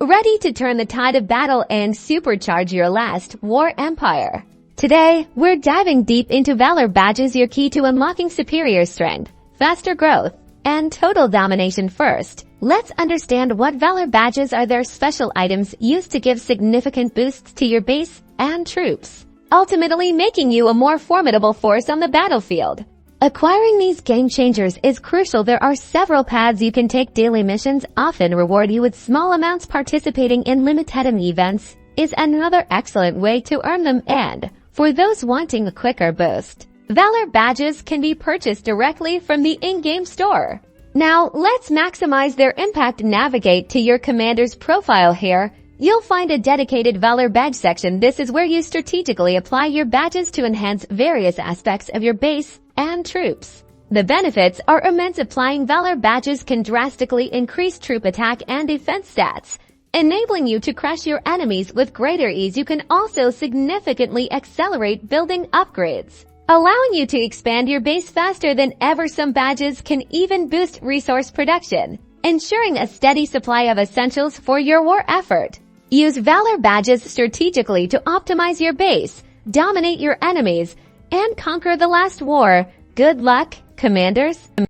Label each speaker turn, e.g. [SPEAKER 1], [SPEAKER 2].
[SPEAKER 1] ready to turn the tide of battle and supercharge your last war empire. Today, we're diving deep into Valor Badges, your key to unlocking superior strength, faster growth, and total domination. First, let's understand what Valor Badges are. They're special items used to give significant boosts to your base and troops, ultimately making you a more formidable force on the battlefield. Acquiring these game changers is crucial. There are several paths you can take. Daily missions often reward you with small amounts. Participating in limited events is another excellent way to earn them, and for those wanting a quicker boost, Valor Badges can be purchased directly from the in-game store. Now, let's maximize their impact. Navigate to your commander's profile here. You'll find a dedicated Valor Badge section. This is where you strategically apply your badges to enhance various aspects of your base and troops. The benefits are immense. Applying Valor Badges can drastically increase troop attack and defense stats, enabling you to crush your enemies with greater ease. You can also significantly accelerate building upgrades, allowing you to expand your base faster than ever. Some badges can even boost resource production, ensuring a steady supply of essentials for your war effort. Use Valor Badges strategically to optimize your base, dominate your enemies, and conquer the last war. Good luck, commanders!